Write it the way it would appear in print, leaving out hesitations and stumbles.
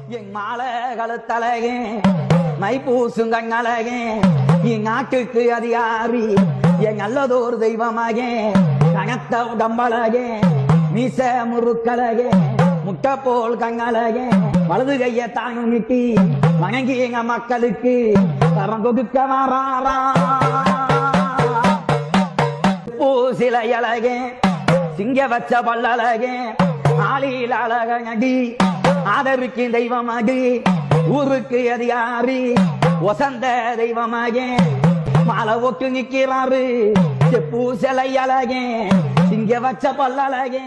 என் மாலை கழுத்தழகே மைப்பூசும் கண்ணழகே என் நாட்டுக்கு அதிகாரி என் நல்லதோர் தெய்வமாகே கனத்த உடம்பழகே மீச முறுக்கழகே முட்டை போல் கண்ணழகே வலது கைய தாங்க நிட்டி வணங்கி எங்க மக்களுக்கு தரம் கொடுக்க வராரா பூசிலை அழகே சிங்க வச்ச பல்லழகே ஆளியில் அழக நடி ஆதருக்கு தெய்வமாகி ஊருக்கு அதிகாரி வசந்த தெய்வமாகே மாலை ஒட்டு நிக்கிறாரு பூசலை அழகே சிங்க வச்ச பல்லழகே